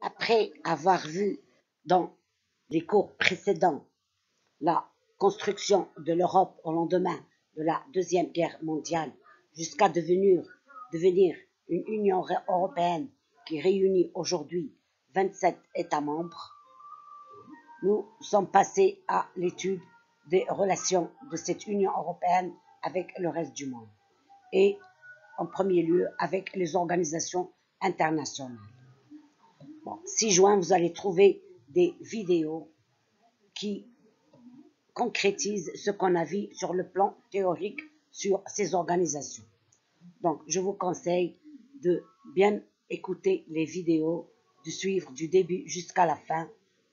Après avoir vu dans les cours précédents la construction de l'Europe au lendemain de la Deuxième Guerre mondiale jusqu'à devenir une Union européenne qui réunit aujourd'hui 27 États membres, nous sommes passés à l'étude des relations de cette Union européenne avec le reste du monde et en premier lieu avec les organisations internationales. 6 juin, vous allez trouver des vidéos qui concrétisent ce qu'on a vu sur le plan théorique sur ces organisations. Donc, je vous conseille de bien écouter les vidéos, de suivre du début jusqu'à la fin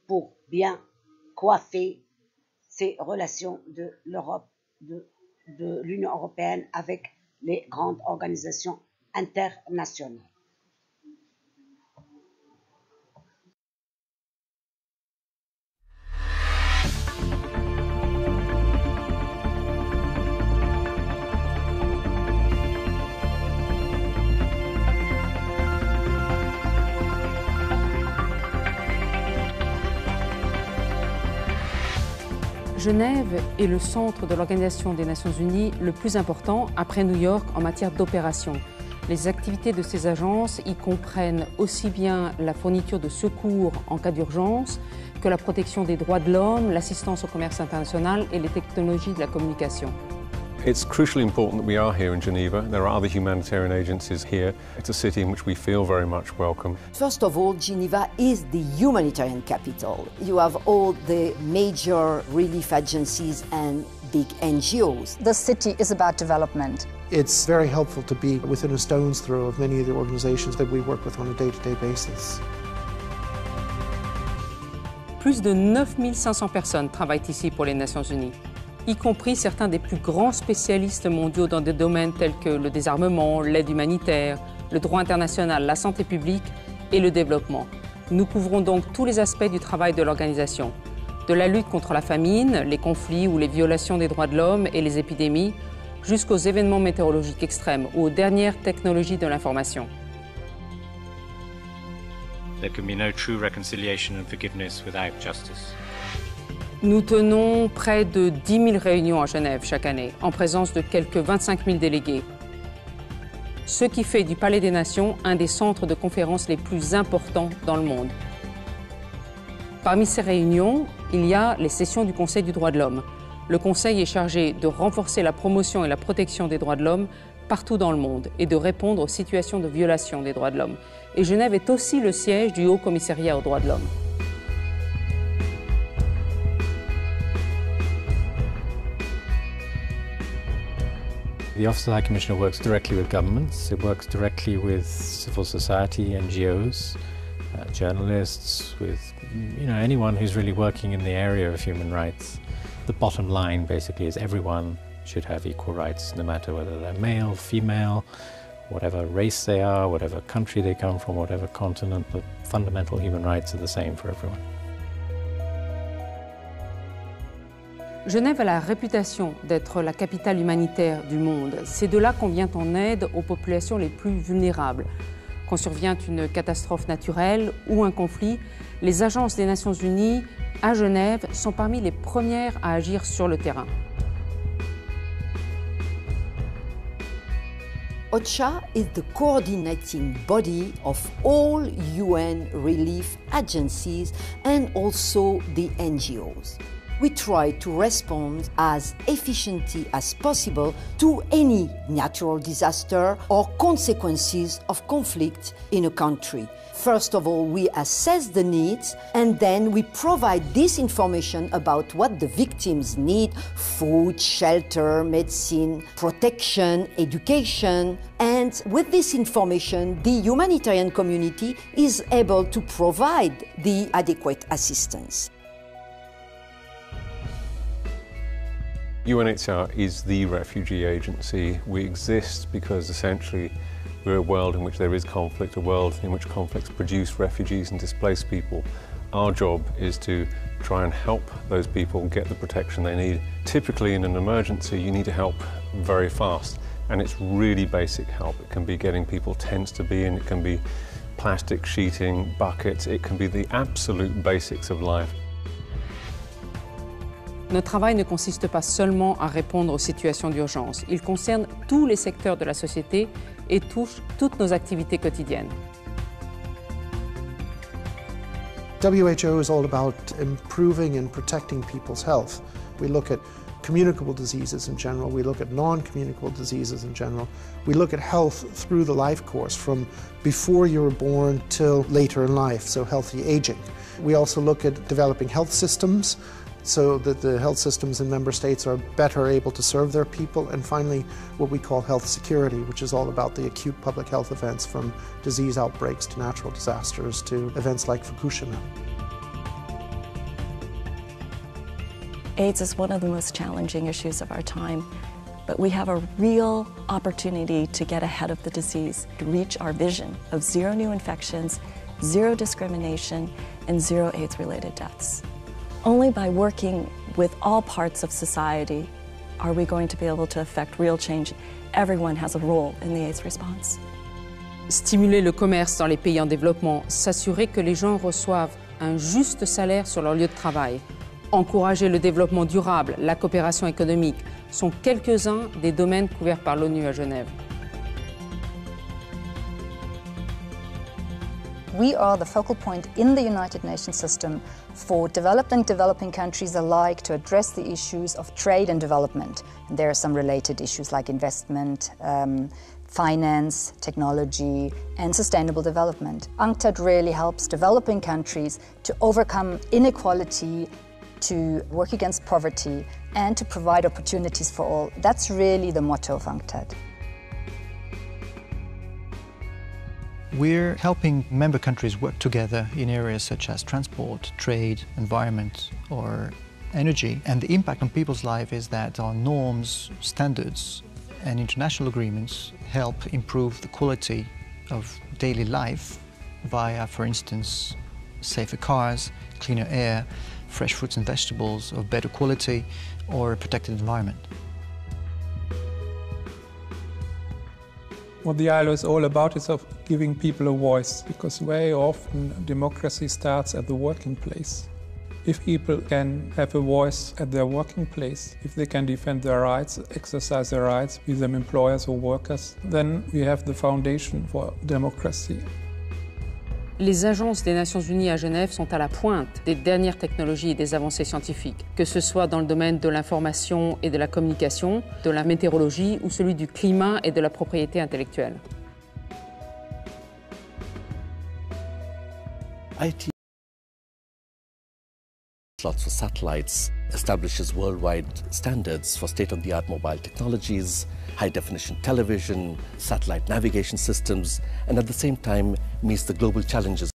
pour bien coiffer ces relations de l'Europe, de l'Union européenne avec les grandes organisations internationales. Genève est le centre de l'Organisation des Nations Unies le plus important après New York en matière d'opération. Les activités de ces agences y comprennent aussi bien la fourniture de secours en cas d'urgence que la protection des droits de l'homme, l'assistance au commerce international et les technologies de la communication. It's crucially important that we are here in Geneva. There are other humanitarian agencies here. It's a city in which we feel very much welcome. First of all, Geneva is the humanitarian capital. You have all the major relief agencies and big NGOs. The city is about development. It's very helpful to be within a stone's throw of many of the organizations that we work with on a day-to-day basis. Plus de 9500 personnes travaillent ici pour les Nations Unies, y compris certains des plus grands spécialistes mondiaux dans des domaines tels que le désarmement, l'aide humanitaire, le droit international, la santé publique et le développement. Nous couvrons donc tous les aspects du travail de l'organisation, de la lutte contre la famine, les conflits ou les violations des droits de l'homme et les épidémies, jusqu'aux événements météorologiques extrêmes ou aux dernières technologies de l'information. There can be no true reconciliation and forgiveness without justice. Nous tenons près de 10 000 réunions à Genève chaque année, en présence de quelques 25 000 délégués. Ce qui fait du Palais des Nations un des centres de conférences les plus importants dans le monde. Parmi ces réunions, il y a les sessions du Conseil du droit de l'homme. Le Conseil est chargé de renforcer la promotion et la protection des droits de l'homme partout dans le monde et de répondre aux situations de violation des droits de l'homme. Et Genève est aussi le siège du Haut Commissariat aux droits de l'homme. The Office of the High Commissioner works directly with governments. It works directly with civil society, NGOs, journalists, with anyone who's really working in the area of human rights. The bottom line basically is everyone should have equal rights, no matter whether they're male, female, whatever race they are, whatever country they come from, whatever continent. The fundamental human rights are the same for everyone. Genève a la réputation d'être la capitale humanitaire du monde. C'est de là qu'on vient en aide aux populations les plus vulnérables. Quand survient une catastrophe naturelle ou un conflit, les agences des Nations Unies à Genève sont parmi les premières à agir sur le terrain. OCHA is the coordinating body of all UN relief agencies and also the NGOs. We try to respond as efficiently as possible to any natural disaster or consequences of conflict in a country. First of all, we assess the needs and then we provide this information about what the victims need: food, shelter, medicine, protection, education. And with this information, the humanitarian community is able to provide the adequate assistance. UNHCR is the refugee agency. We exist because essentially we're a world in which there is conflict, a world in which conflicts produce refugees and displace people. Our job is to try and help those people get the protection they need. Typically in an emergency you need to help very fast, and it's really basic help. It can be getting people tents to be in, it can be plastic sheeting, buckets, it can be the absolute basics of life. Notre travail ne consiste pas seulement à répondre aux situations d'urgence. Il concerne tous les secteurs de la société et touche toutes nos activités quotidiennes. WHO is all about improving and protecting people's health. We look at communicable diseases in general, we look at non-communicable diseases in general. We look at health through the life course, from before you were born till later in life, so healthy aging. We also look at developing health systems, so that the health systems in member states are better able to serve their people. And finally, what we call health security, which is all about the acute public health events, from disease outbreaks to natural disasters to events like Fukushima. AIDS is one of the most challenging issues of our time, but we have a real opportunity to get ahead of the disease, to reach our vision of zero new infections, zero discrimination, and zero AIDS-related deaths. Only by working with all parts of society are we going to be able to affect real change. Everyone has a role in the AIDS response. Stimuler le commerce dans les pays en développement, s'assurer que les gens reçoivent un juste salaire sur leur lieu de travail, encourager le développement durable, la coopération économique sont quelques-uns des domaines couverts par l'ONU à Genève. We are the focal point in the United Nations system for developed and developing countries alike to address the issues of trade and development. And there are some related issues like investment, finance, technology, and sustainable development. UNCTAD really helps developing countries to overcome inequality, to work against poverty, and to provide opportunities for all. That's really the motto of UNCTAD. We're helping member countries work together in areas such as transport, trade, environment, or energy. And the impact on people's life is that our norms, standards, and international agreements help improve the quality of daily life via, for instance, safer cars, cleaner air, fresh fruits and vegetables of better quality, or a protected environment. What the ILO is all about is of giving people a voice, because very often democracy starts at the working place. If people can have a voice at their working place, if they can defend their rights, exercise their rights, be them employers or workers, then we have the foundation for democracy. Les agences des Nations Unies à Genève sont à la pointe des dernières technologies et des avancées scientifiques, que ce soit dans le domaine de l'information et de la communication, de la météorologie ou celui du climat et de la propriété intellectuelle. IT slots for satellites establishes worldwide standards for state-of-the-art mobile technologies, high-definition television, satellite navigation systems, and at the same time meets the global challenges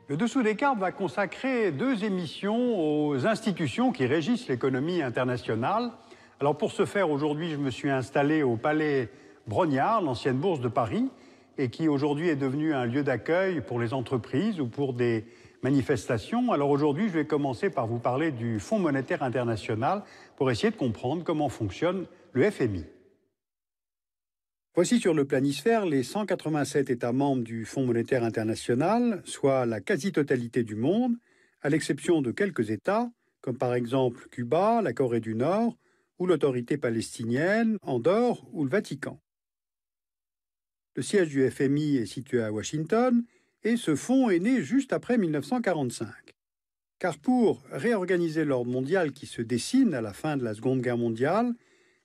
Le Dessous des cartes va consacrer 2 émissions aux institutions qui régissent l'économie internationale. Alors pour ce faire, aujourd'hui, je me suis installé au Palais Brongniart, l'ancienne bourse de Paris, et qui aujourd'hui est devenu un lieu d'accueil pour les entreprises ou pour des manifestations. Alors aujourd'hui, je vais commencer par vous parler du Fonds monétaire international pour essayer de comprendre comment fonctionne le FMI. Voici sur le planisphère les 187 États membres du Fonds monétaire international, soit la quasi-totalité du monde, à l'exception de quelques États, comme par exemple Cuba, la Corée du Nord, ou l'autorité palestinienne, Andorre ou le Vatican. Le siège du FMI est situé à Washington, et ce fonds est né juste après 1945. Car pour réorganiser l'ordre mondial qui se dessine à la fin de la Seconde Guerre mondiale,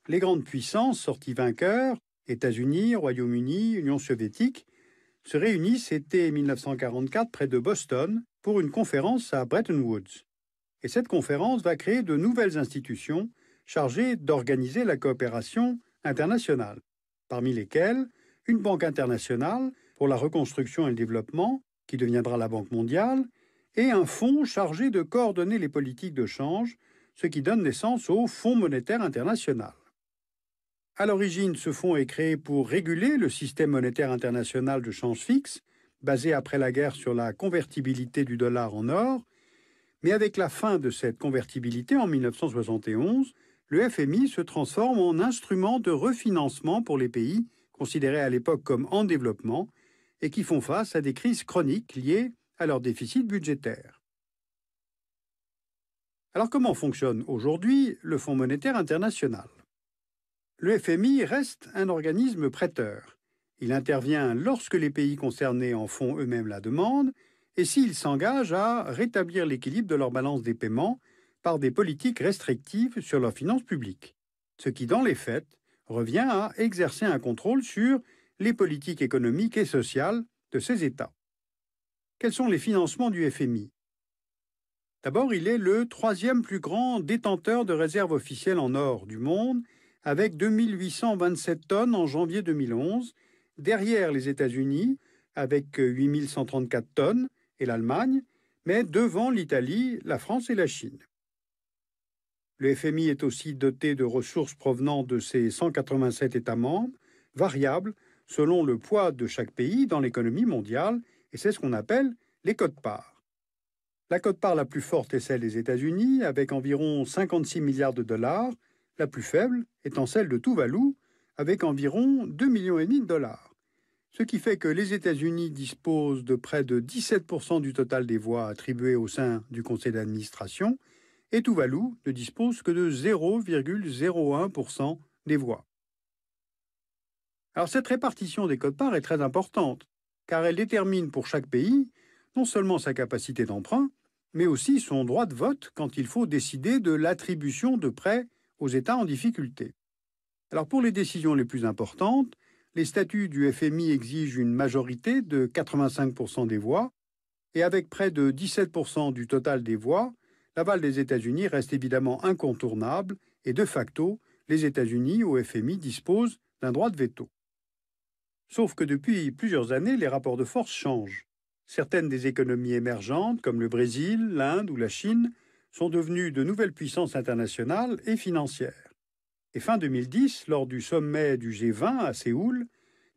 les grandes puissances sorties vainqueurs, États-Unis, Royaume-Uni, Union soviétique, se réunissent été 1944 près de Boston pour une conférence à Bretton Woods. Et cette conférence va créer de nouvelles institutions chargées d'organiser la coopération internationale, parmi lesquelles une banque internationale pour la reconstruction et le développement, qui deviendra la Banque mondiale, et un fonds chargé de coordonner les politiques de change, ce qui donne naissance au Fonds monétaire international. À l'origine, ce fonds est créé pour réguler le système monétaire international de change fixe, basé après la guerre sur la convertibilité du dollar en or, mais avec la fin de cette convertibilité en 1971, le FMI se transforme en instrument de refinancement pour les pays considérés à l'époque comme en développement et qui font face à des crises chroniques liées à leur déficit budgétaire. Alors comment fonctionne aujourd'hui le Fonds monétaire international ? Le FMI reste un organisme prêteur. Il intervient lorsque les pays concernés en font eux-mêmes la demande et s'ils s'engagent à rétablir l'équilibre de leur balance des paiements par des politiques restrictives sur leurs finances publiques, ce qui, dans les faits, revient à exercer un contrôle sur les politiques économiques et sociales de ces États. Quels sont les financements du FMI ? D'abord, il est le 3e plus grand détenteur de réserves officielles en or du monde, avec 2827 tonnes en janvier 2011, derrière les États-Unis, avec 8134 tonnes, et l'Allemagne, mais devant l'Italie, la France et la Chine. Le FMI est aussi doté de ressources provenant de ses 187 États membres, variables selon le poids de chaque pays dans l'économie mondiale, et c'est ce qu'on appelle les quotes-parts. La quote-part la plus forte est celle des États-Unis, avec environ 56 milliards de dollars, la plus faible étant celle de Tuvalu, avec environ 2,5 millions de dollars. Ce qui fait que les États-Unis disposent de près de 17% du total des voix attribuées au sein du conseil d'administration, et Tuvalu ne dispose que de 0,01% des voix. Alors cette répartition des quotes-parts est très importante, car elle détermine pour chaque pays non seulement sa capacité d'emprunt, mais aussi son droit de vote quand il faut décider de l'attribution de prêts aux États en difficulté. Alors pour les décisions les plus importantes, les statuts du FMI exigent une majorité de 85% des voix, et avec près de 17% du total des voix, l'aval des États-Unis reste évidemment incontournable, et de facto, les États-Unis au FMI disposent d'un droit de veto. Sauf que depuis plusieurs années, les rapports de force changent. Certaines des économies émergentes, comme le Brésil, l'Inde ou la Chine, sont devenues de nouvelles puissances internationales et financières. Et fin 2010, lors du sommet du G20 à Séoul,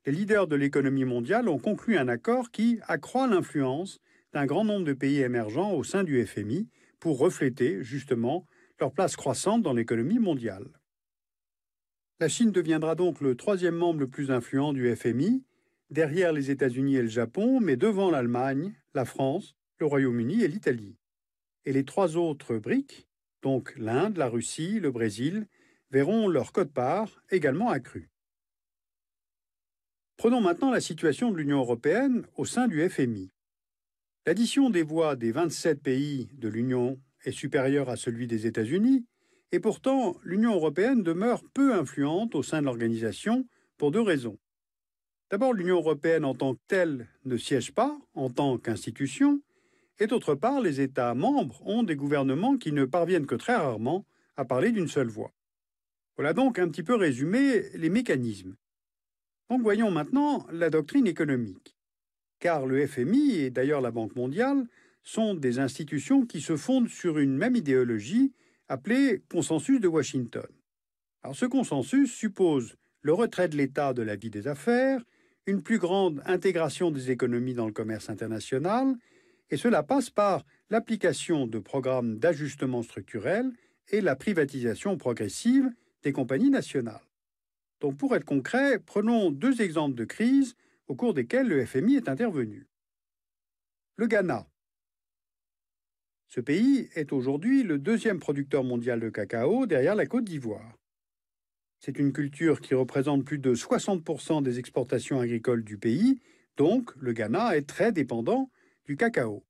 les leaders de l'économie mondiale ont conclu un accord qui accroît l'influence d'un grand nombre de pays émergents au sein du FMI pour refléter, justement, leur place croissante dans l'économie mondiale. La Chine deviendra donc le 3e membre le plus influent du FMI, derrière les États-Unis et le Japon, mais devant l'Allemagne, la France, le Royaume-Uni et l'Italie. Et les 3 autres BRIC, donc l'Inde, la Russie, le Brésil, verront leur quote-part également accrue. Prenons maintenant la situation de l'Union européenne au sein du FMI. L'addition des voix des 27 pays de l'Union est supérieure à celui des États-Unis, et pourtant l'Union européenne demeure peu influente au sein de l'organisation pour 2 raisons. D'abord, l'Union européenne en tant que telle ne siège pas en tant qu'institution, et d'autre part, les États membres ont des gouvernements qui ne parviennent que très rarement à parler d'une seule voix. Voilà donc un petit peu résumé les mécanismes. Donc voyons maintenant la doctrine économique. car le FMI et d'ailleurs la Banque mondiale sont des institutions qui se fondent sur une même idéologie appelée consensus de Washington. Alors, ce consensus suppose le retrait de l'État de la vie des affaires, une plus grande intégration des économies dans le commerce international, et cela passe par l'application de programmes d'ajustement structurel et la privatisation progressive des compagnies nationales. Donc, pour être concret, prenons deux exemples de crises au cours desquels le FMI est intervenu. Le Ghana. Ce pays est aujourd'hui le deuxième producteur mondial de cacao derrière la Côte d'Ivoire. C'est une culture qui représente plus de 60% des exportations agricoles du pays, donc le Ghana est très dépendant du cacao.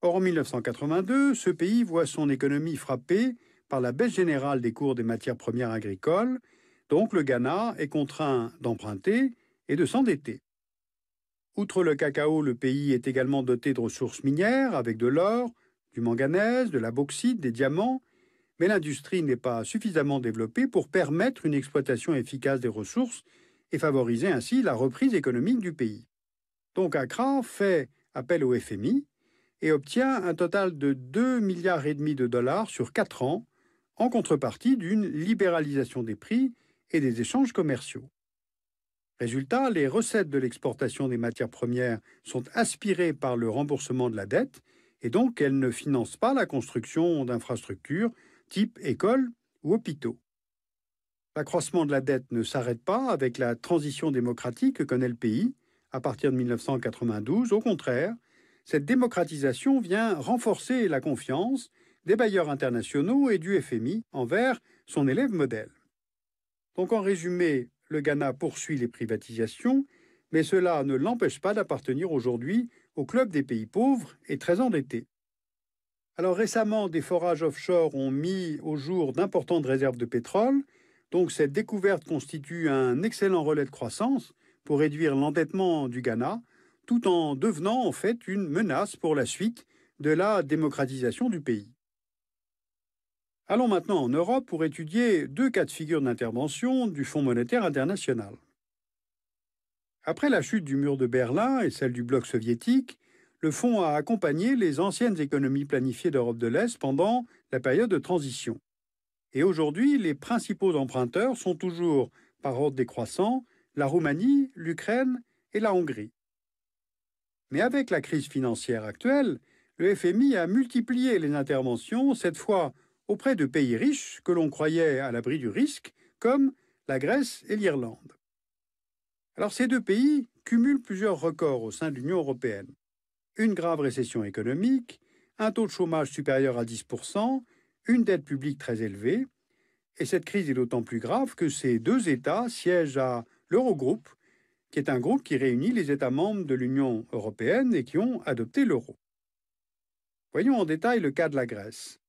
Or, en 1982, ce pays voit son économie frappée par la baisse générale des cours des matières premières agricoles, donc le Ghana est contraint d'emprunter et de s'endetter. Outre le cacao, le pays est également doté de ressources minières avec de l'or, du manganèse, de la bauxite, des diamants, mais l'industrie n'est pas suffisamment développée pour permettre une exploitation efficace des ressources et favoriser ainsi la reprise économique du pays. Donc Accra fait appel au FMI et obtient un total de 2,5 milliards de dollars sur 4 ans en contrepartie d'une libéralisation des prix et des échanges commerciaux. Résultat, les recettes de l'exportation des matières premières sont aspirées par le remboursement de la dette et donc elles ne financent pas la construction d'infrastructures type écoles ou hôpitaux. L'accroissement de la dette ne s'arrête pas avec la transition démocratique que connaît le pays à partir de 1992. Au contraire, cette démocratisation vient renforcer la confiance des bailleurs internationaux et du FMI envers son élève modèle. Donc en résumé, le Ghana poursuit les privatisations, mais cela ne l'empêche pas d'appartenir aujourd'hui au club des pays pauvres et très endettés. Alors récemment, des forages offshore ont mis au jour d'importantes réserves de pétrole, donc cette découverte constitue un excellent relais de croissance pour réduire l'endettement du Ghana, tout en devenant en fait une menace pour la suite de la démocratisation du pays. Allons maintenant en Europe pour étudier deux cas de figure d'intervention du Fonds monétaire international. Après la chute du mur de Berlin et celle du bloc soviétique, le Fonds a accompagné les anciennes économies planifiées d'Europe de l'Est pendant la période de transition. Et aujourd'hui, les principaux emprunteurs sont toujours, par ordre décroissant, la Roumanie, l'Ukraine et la Hongrie. Mais avec la crise financière actuelle, le FMI a multiplié les interventions, cette fois auprès de pays riches que l'on croyait à l'abri du risque, comme la Grèce et l'Irlande. Alors ces deux pays cumulent plusieurs records au sein de l'Union européenne. Une grave récession économique, un taux de chômage supérieur à 10%, une dette publique très élevée, et cette crise est d'autant plus grave que ces deux États siègent à l'Eurogroupe, qui est un groupe qui réunit les États membres de l'Union européenne et qui ont adopté l'euro. Voyons en détail le cas de la Grèce.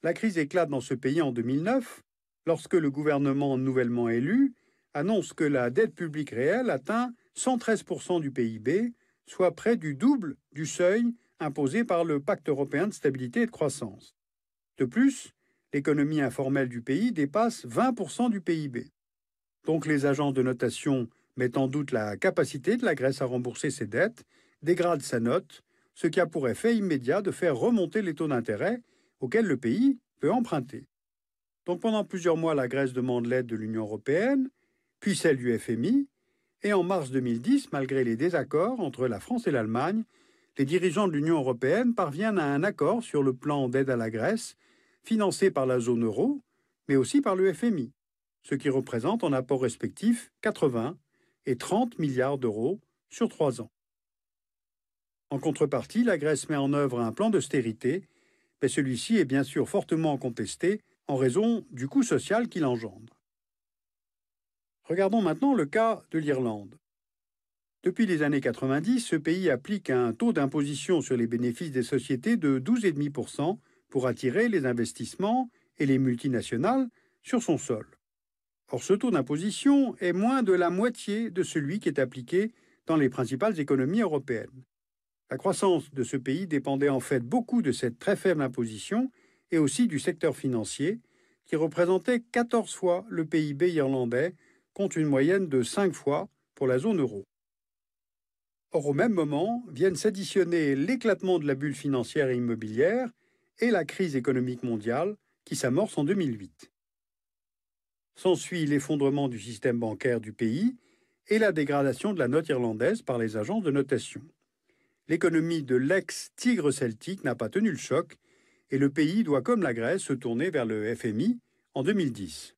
La crise éclate dans ce pays en 2009, lorsque le gouvernement nouvellement élu annonce que la dette publique réelle atteint 113% du PIB, soit près du double du seuil imposé par le Pacte européen de stabilité et de croissance. De plus, l'économie informelle du pays dépasse 20% du PIB. Donc les agences de notation mettent en doute la capacité de la Grèce à rembourser ses dettes, dégradent sa note, ce qui a pour effet immédiat de faire remonter les taux d'intérêt auxquels le pays peut emprunter. Donc pendant plusieurs mois, la Grèce demande l'aide de l'Union européenne, puis celle du FMI, et en mars 2010, malgré les désaccords entre la France et l'Allemagne, les dirigeants de l'Union européenne parviennent à un accord sur le plan d'aide à la Grèce, financé par la zone euro, mais aussi par le FMI, ce qui représente en apport respectif 80 et 30 milliards d'euros sur 3 ans. En contrepartie, la Grèce met en œuvre un plan d'austérité, mais celui-ci est bien sûr fortement contesté en raison du coût social qu'il engendre. Regardons maintenant le cas de l'Irlande. Depuis les années 90, ce pays applique un taux d'imposition sur les bénéfices des sociétés de 12,5% pour attirer les investissements et les multinationales sur son sol. Or, ce taux d'imposition est moins de la moitié de celui qui est appliqué dans les principales économies européennes. La croissance de ce pays dépendait en fait beaucoup de cette très faible imposition et aussi du secteur financier, qui représentait 14 fois le PIB irlandais, contre une moyenne de 5 fois pour la zone euro. Or, au même moment, viennent s'additionner l'éclatement de la bulle financière et immobilière et la crise économique mondiale qui s'amorce en 2008. S'ensuit l'effondrement du système bancaire du pays et la dégradation de la note irlandaise par les agences de notation. L'économie de l'ex-tigre celtique n'a pas tenu le choc et le pays doit, comme la Grèce, se tourner vers le FMI en 2010.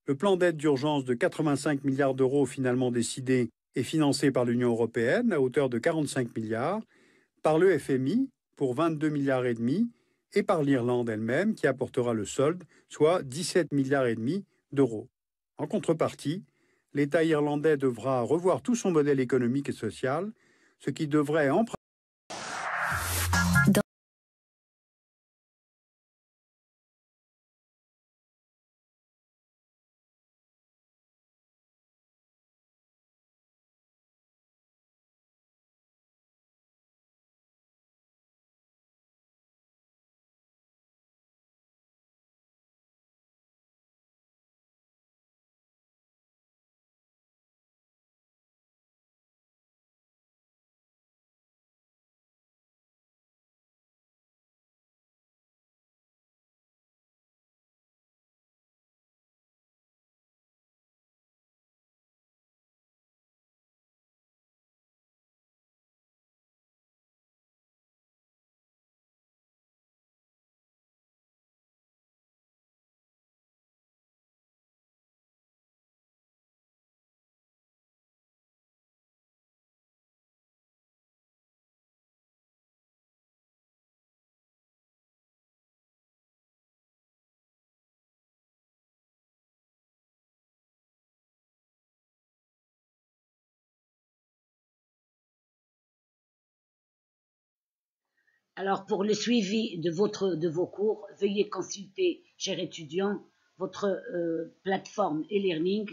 Le plan d'aide d'urgence de 85 milliards d'euros finalement décidé et financé par l'Union européenne à hauteur de 45 milliards, par le FMI pour 22 milliards et demi et par l'Irlande elle-même qui apportera le solde, soit 17 milliards et demi d'euros. En contrepartie, l'État irlandais devra revoir tout son modèle économique et social, ce qui devrait emprunter. Alors, pour le suivi de vos cours, veuillez consulter, chers étudiants, votre plateforme e-learning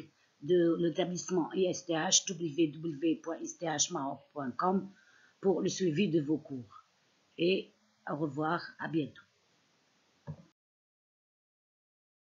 de l'établissement ISTH, www.isthmaroc.com, pour le suivi de vos cours. Et au revoir, à bientôt.